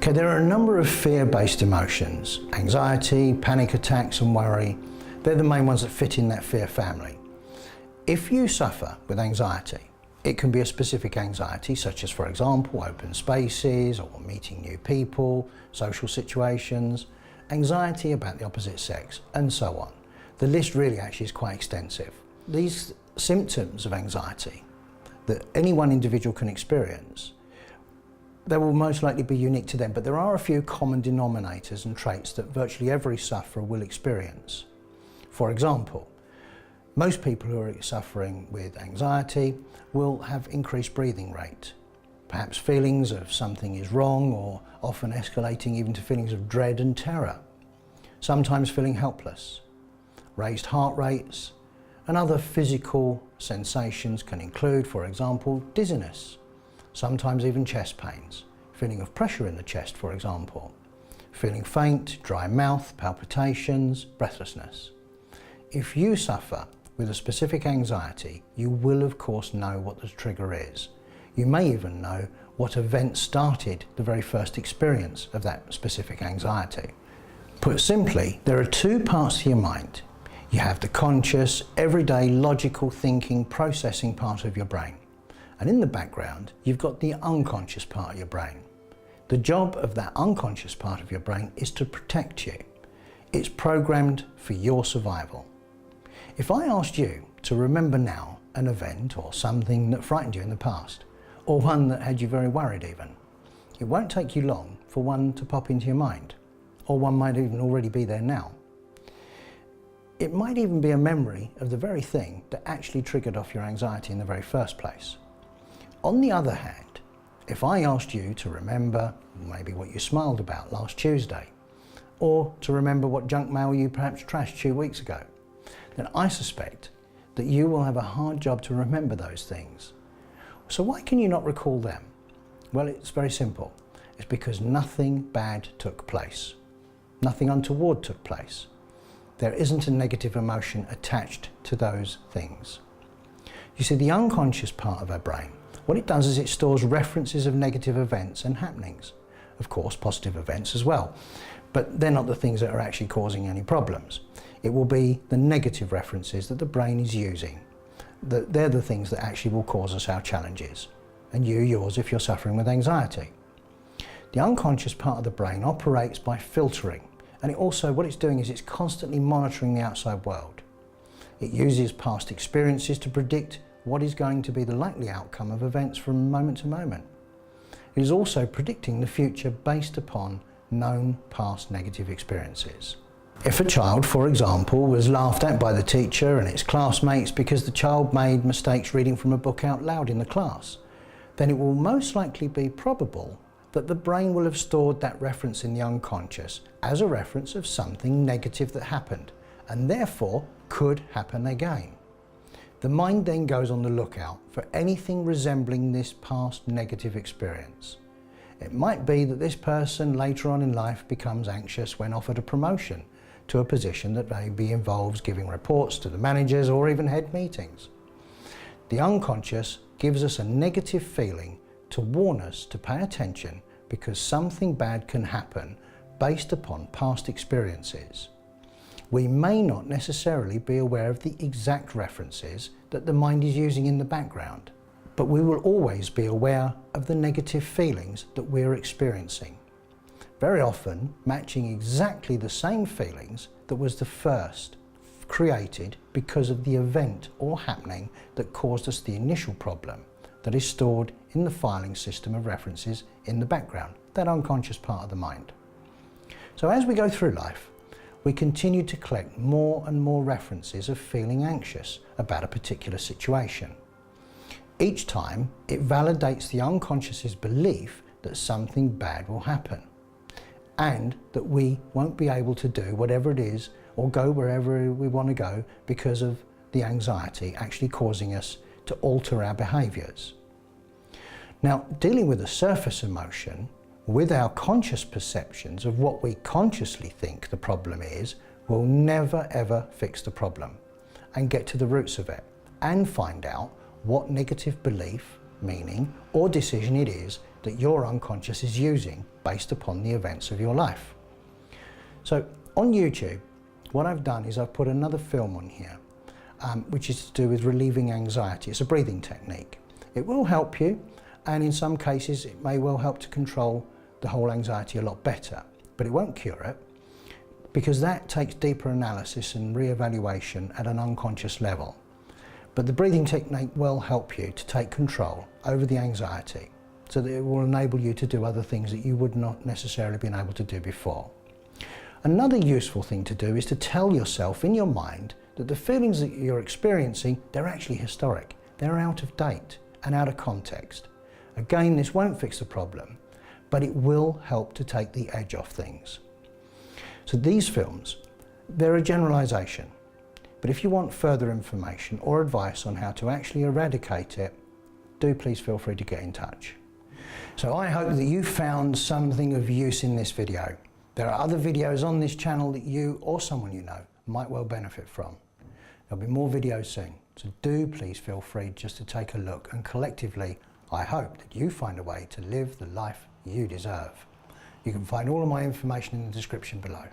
Okay, there are a number of fear-based emotions. Anxiety, panic attacks and worry. They're the main ones that fit in that fear family. If you suffer with anxiety, it can be a specific anxiety, such as, for example, open spaces or meeting new people, social situations, anxiety about the opposite sex, and so on. The list really actually is quite extensive. These symptoms of anxiety that any one individual can experience, they will most likely be unique to them, but there are a few common denominators and traits that virtually every sufferer will experience. For example, most people who are suffering with anxiety will have increased breathing rate, perhaps feelings of something is wrong, or often escalating even to feelings of dread and terror, sometimes feeling helpless. Raised heart rates and other physical sensations can include, for example, dizziness, sometimes even chest pains, feeling of pressure in the chest, for example, feeling faint, dry mouth, palpitations, breathlessness. If you suffer with a specific anxiety, you will of course know what the trigger is. You may even know what event started the very first experience of that specific anxiety. Put simply, there are two parts to your mind. You have the conscious, everyday, logical thinking, processing part of your brain. And in the background, you've got the unconscious part of your brain. The job of that unconscious part of your brain is to protect you. It's programmed for your survival. If I asked you to remember now an event or something that frightened you in the past, or one that had you very worried even, it won't take you long for one to pop into your mind, or one might even already be there now. It might even be a memory of the very thing that actually triggered off your anxiety in the very first place. On the other hand, if I asked you to remember maybe what you smiled about last Tuesday, or to remember what junk mail you perhaps trashed 2 weeks ago, then I suspect that you will have a hard job to remember those things. So why can you not recall them? Well, it's very simple. It's because nothing bad took place. Nothing untoward took place. There isn't a negative emotion attached to those things. You see, the unconscious part of our brain, what it does is it stores references of negative events and happenings. Of course, positive events as well, but they're not the things that are actually causing any problems. It will be the negative references that the brain is using. They're the things that actually will cause us our challenges, and yours if you're suffering with anxiety. The unconscious part of the brain operates by filtering, and what it's doing is it's constantly monitoring the outside world. It uses past experiences to predict what is going to be the likely outcome of events from moment to moment. It is also predicting the future based upon known past negative experiences. If a child, for example, was laughed at by the teacher and its classmates because the child made mistakes reading from a book out loud in the class, then it will most likely be probable that the brain will have stored that reference in the unconscious as a reference of something negative that happened, and therefore could happen again. The mind then goes on the lookout for anything resembling this past negative experience. It might be that this person later on in life becomes anxious when offered a promotion to a position that maybe involves giving reports to the managers or even head meetings. The unconscious gives us a negative feeling to warn us to pay attention because something bad can happen based upon past experiences. We may not necessarily be aware of the exact references that the mind is using in the background, but we will always be aware of the negative feelings that we're experiencing, very often matching exactly the same feelings that was the first created because of the event or happening that caused us the initial problem that is stored in the filing system of references in the background, that unconscious part of the mind. So as we go through life, we continue to collect more and more references of feeling anxious about a particular situation. Each time, it validates the unconscious's belief that something bad will happen, and that we won't be able to do whatever it is or go wherever we want to go because of the anxiety actually causing us to alter our behaviours. Now, dealing with a surface emotion with our conscious perceptions of what we consciously think the problem is will never ever fix the problem and get to the roots of it and find out what negative belief, meaning or decision it is that your unconscious is using based upon the events of your life. So on YouTube, what I've done is I've put another film on here, which is to do with relieving anxiety. It's a breathing technique. It will help you, and in some cases it may well help to control the whole anxiety a lot better, but it won't cure it, because that takes deeper analysis and re-evaluation at an unconscious level. But the breathing technique will help you to take control over the anxiety, so that it will enable you to do other things that you would not necessarily been able to do before. Another useful thing to do is to tell yourself in your mind that the feelings that you're experiencing, they're actually historic. They're out of date and out of context. Again, this won't fix the problem, but it will help to take the edge off things. So these films, they're a generalisation, but if you want further information or advice on how to actually eradicate it, do please feel free to get in touch. So I hope that you found something of use in this video. There are other videos on this channel that you or someone you know might well benefit from. There'll be more videos soon, so do please feel free just to take a look, and collectively I hope that you find a way to live the life you deserve. You can find all of my information in the description below.